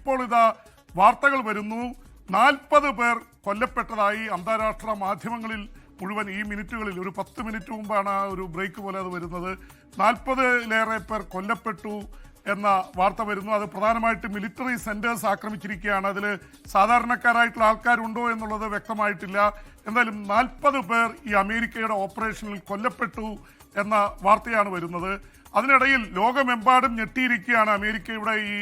ഇപ്പോൾ ഇതാ വാർത്തകൾ വരുന്നു. 40 പേർ കൊല്ലപ്പെട്ടതായി അന്താരാഷ്ട്ര മാധ്യമങ്ങളിൽ മുഴുവൻ ഈ മിനിറ്റുകളിൽ, ഒരു 10 മിനിറ്റ് മുമ്പാണ് ആ ഒരു ബ്രേക്ക് പോലെ അത് വരുന്നത്. 40-ലേറെ പേർ കൊല്ലപ്പെട്ടു എന്ന വാർത്ത വരുന്നു. അത് പ്രധാനമായിട്ട് മിലിറ്ററി സെന്റേഴ്സ് ആക്രമിച്ചിരിക്കുകയാണ്. അതിൽ സാധാരണക്കാരായിട്ടുള്ള ആൾക്കാരുണ്ടോ എന്നുള്ളത് വ്യക്തമായിട്ടില്ല. എന്തായാലും 40 പേർ ഈ അമേരിക്കയുടെ ഓപ്പറേഷനിൽ കൊല്ലപ്പെട്ടു എന്ന വാർത്തയാണ് വരുന്നത്. അതിനിടയിൽ ലോകമെമ്പാടും ഞെട്ടിയിരിക്കുകയാണ്. അമേരിക്കയുടെ ഈ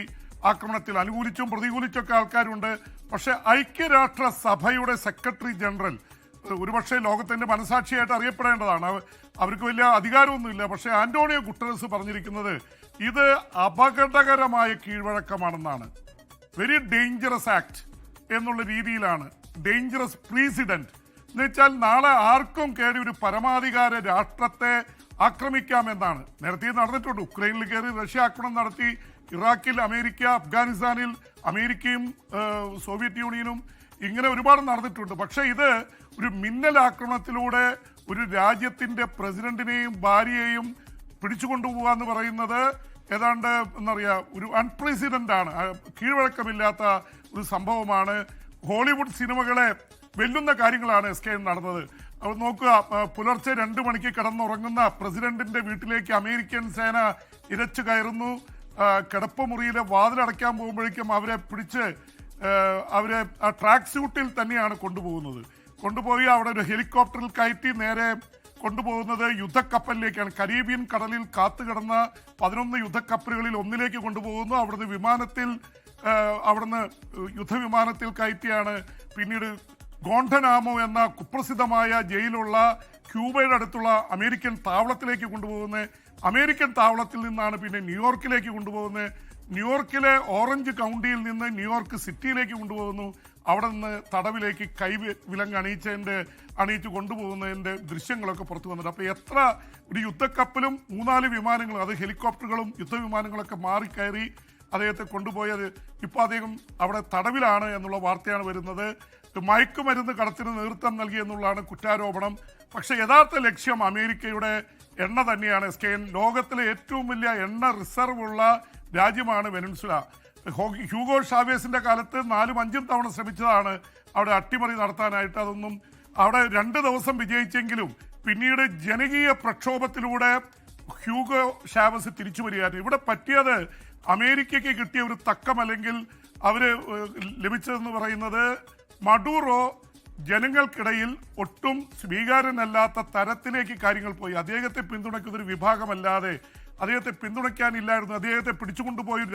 ആക്രമണത്തിൽ അനുകൂലിച്ചും പ്രതികൂലിച്ചൊക്കെ ആൾക്കാരുണ്ട്. പക്ഷെ ഐക്യരാഷ്ട്ര സഭയുടെ സെക്രട്ടറി ജനറൽ, ഒരുപക്ഷെ ലോകത്തിന്റെ മനസാക്ഷിയായിട്ട് അറിയപ്പെടേണ്ടതാണ്, അവർക്ക് വലിയ അധികാരമൊന്നുമില്ല, പക്ഷെ ആന്റോണിയോ ഗുട്ടറസ് പറഞ്ഞിരിക്കുന്നത് ഇത് അപകടകരമായ കീഴ്വഴക്കമാണെന്നാണ്. വെരി ഡേഞ്ചറസ് ആക്ട് എന്നുള്ള രീതിയിലാണ്. ഡേഞ്ചറസ് പ്രീസിഡന്റ് എന്ന് വെച്ചാൽ നാളെ ആർക്കും കയറി ഒരു പരമാധികാര രാഷ്ട്രത്തെ ആക്രമിക്കാമെന്നാണ്. നേരത്തെ നടന്നിട്ടുണ്ട്. ഉക്രൈനിൽ കയറി റഷ്യ ആക്രമണം നടത്തി, ഇറാഖിൽ അമേരിക്ക, അഫ്ഗാനിസ്ഥാനിൽ അമേരിക്കയും സോവിയറ്റ് യൂണിയനും, ഇങ്ങനെ ഒരുപാട് നടന്നിട്ടുണ്ട്. പക്ഷെ ഇത് ഒരു മിന്നൽ ആക്രമണത്തിലൂടെ ഒരു രാജ്യത്തിന്റെ പ്രസിഡന്റിനെയും ഭാര്യയെയും പിടിച്ചുകൊണ്ടുപോകുക എന്ന് പറയുന്നത് ഏതാണ്ട് ഒരു അൺപ്രസിഡന്റ് ആണ്, കീഴ്വഴക്കമില്ലാത്ത ഒരു സംഭവമാണ്. ഹോളിവുഡ് സിനിമകളെ വെല്ലുന്ന കാര്യങ്ങളാണ് SKN നടന്നത്. അത് നോക്കുക, പുലർച്ചെ 2 മണിക്ക് കിടന്നുറങ്ങുന്ന പ്രസിഡന്റിന്റെ വീട്ടിലേക്ക് അമേരിക്കൻ സേന ഇരച്ചു കയറുന്നു. കിടപ്പുമുറിയിലെ വാതിലടയ്ക്കാൻ പോകുമ്പോഴേക്കും അവരെ പിടിച്ച് അവരെ ആ ട്രാക്ക് സ്യൂട്ടിൽ തന്നെയാണ് കൊണ്ടുപോയി അവിടെ ഒരു ഹെലികോപ്റ്ററിൽ കയറ്റി നേരെ കൊണ്ടുപോകുന്നത് യുദ്ധക്കപ്പലിലേക്കാണ്. കരീബിയൻ കടലിൽ കാത്തുകിടന്ന 11 യുദ്ധക്കപ്പലുകളിൽ ഒന്നിലേക്ക് കൊണ്ടുപോകുന്നു. അവിടുന്ന് യുദ്ധവിമാനത്തിൽ കയറ്റിയാണ് പിന്നീട് ഗോണ്ടനാമോ എന്ന കുപ്രസിദ്ധമായ ജയിലുള്ള ക്യൂബയുടെ അടുത്തുള്ള അമേരിക്കൻ താവളത്തിലേക്ക് കൊണ്ടുപോകുന്നത്. അമേരിക്കൻ താവളത്തിൽ നിന്നാണ് പിന്നെ ന്യൂയോർക്കിലേക്ക് കൊണ്ടുപോകുന്നത്. ന്യൂയോർക്കിലെ ഓറഞ്ച് കൗണ്ടിയിൽ നിന്ന് ന്യൂയോർക്ക് സിറ്റിയിലേക്ക് കൊണ്ടുപോകുന്നു. അവിടെ നിന്ന് തടവിലേക്ക് വിലങ്ങ് അണിയിച്ച് കൊണ്ടുപോകുന്നതിൻ്റെ ദൃശ്യങ്ങളൊക്കെ പുറത്തു വന്നിട്ട്. അപ്പോൾ എത്ര ഒരു യുദ്ധക്കപ്പലും 3-4 വിമാനങ്ങളും, അത് ഹെലികോപ്റ്ററുകളും യുദ്ധവിമാനങ്ങളൊക്കെ മാറിക്കയറി അദ്ദേഹത്തെ കൊണ്ടുപോയത്. ഇപ്പോൾ അദ്ദേഹം അവിടെ തടവിലാണ് എന്നുള്ള വാർത്തയാണ് വരുന്നത്. മയക്കുമരുന്ന് കടത്തിന് നേതൃത്വം നൽകി എന്നുള്ളതാണ് കുറ്റാരോപണം. പക്ഷെ യഥാർത്ഥ ലക്ഷ്യം അമേരിക്കയുടെ എണ്ണ തന്നെയാണ്. SKN ലോകത്തിലെ ഏറ്റവും വലിയ എണ്ണ റിസർവ് ഉള്ള രാജ്യമാണ് വെനസ്വേല. ഹ്യൂഗോ ഷാവേസിന്റെ കാലത്ത് 4-5 തവണ ശ്രമിച്ചതാണ് അവിടെ അട്ടിമറി നടത്താനായിട്ട്. അതൊന്നും അവിടെ 2 ദിവസം വിജയിച്ചെങ്കിലും പിന്നീട് ജനകീയ പ്രക്ഷോഭത്തിലൂടെ ഹ്യൂഗോ ഷാവേസ് തിരിച്ചു വരികയായിരുന്നു. ഇവിടെ പറ്റിയത് അമേരിക്കയ്ക്ക് കിട്ടിയ ഒരു തക്കം, അല്ലെങ്കിൽ അവര് ലഭിച്ചതെന്ന് പറയുന്നത് മഡൂറോ ജനങ്ങൾക്കിടയിൽ ഒട്ടും സ്വീകാര്യനല്ലാത്ത തരത്തിലേക്ക് കാര്യങ്ങൾ പോയി. അദ്ദേഹത്തെ പിന്തുണയ്ക്കുന്ന ഒരു വിഭാഗമല്ലാതെ അദ്ദേഹത്തെ പിന്തുണയ്ക്കാനില്ലായിരുന്നു. അദ്ദേഹത്തെ പിടിച്ചുകൊണ്ടുപോയി